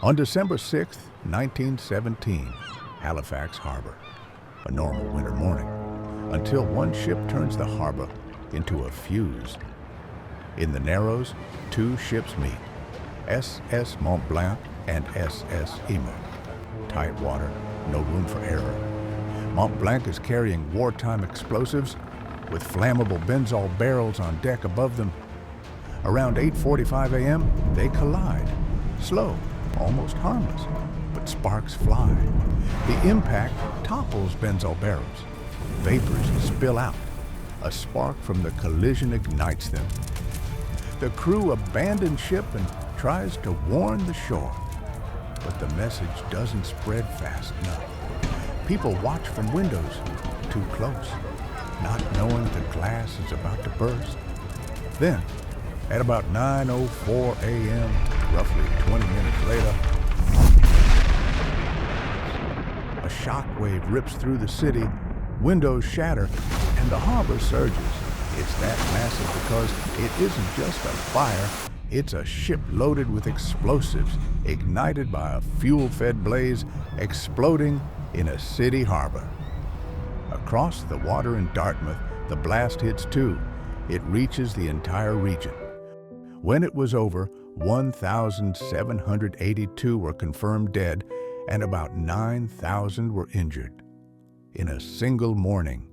On December 6, 1917, Halifax Harbor. A normal winter morning, until one ship turns the harbor into a fuse. In the Narrows, two ships meet, SS Mont-Blanc and SS Imo. Tight water, no room for error. Mont-Blanc is carrying wartime explosives with flammable benzol barrels on deck above them. Around 8:45 a.m., they collide. Slow, almost harmless, but sparks fly. The impact topples benzol barrels. Vapors spill out. A spark from the collision ignites them. The crew abandons ship and tries to warn the shore. But the message doesn't spread fast enough. People watch from windows, too close, not knowing the glass is about to burst. Then, at about 9:04 a.m., roughly 20 minutes later, a shock wave rips through the city, windows shatter, and the harbor surges. It's that massive because it isn't just a fire, it's a ship loaded with explosives, ignited by a fuel-fed blaze, exploding in a city harbor. Across the water in Dartmouth, the blast hits too. It reaches the entire region. When it was over, 1,782 were confirmed dead and about 9,000 were injured. In a single morning,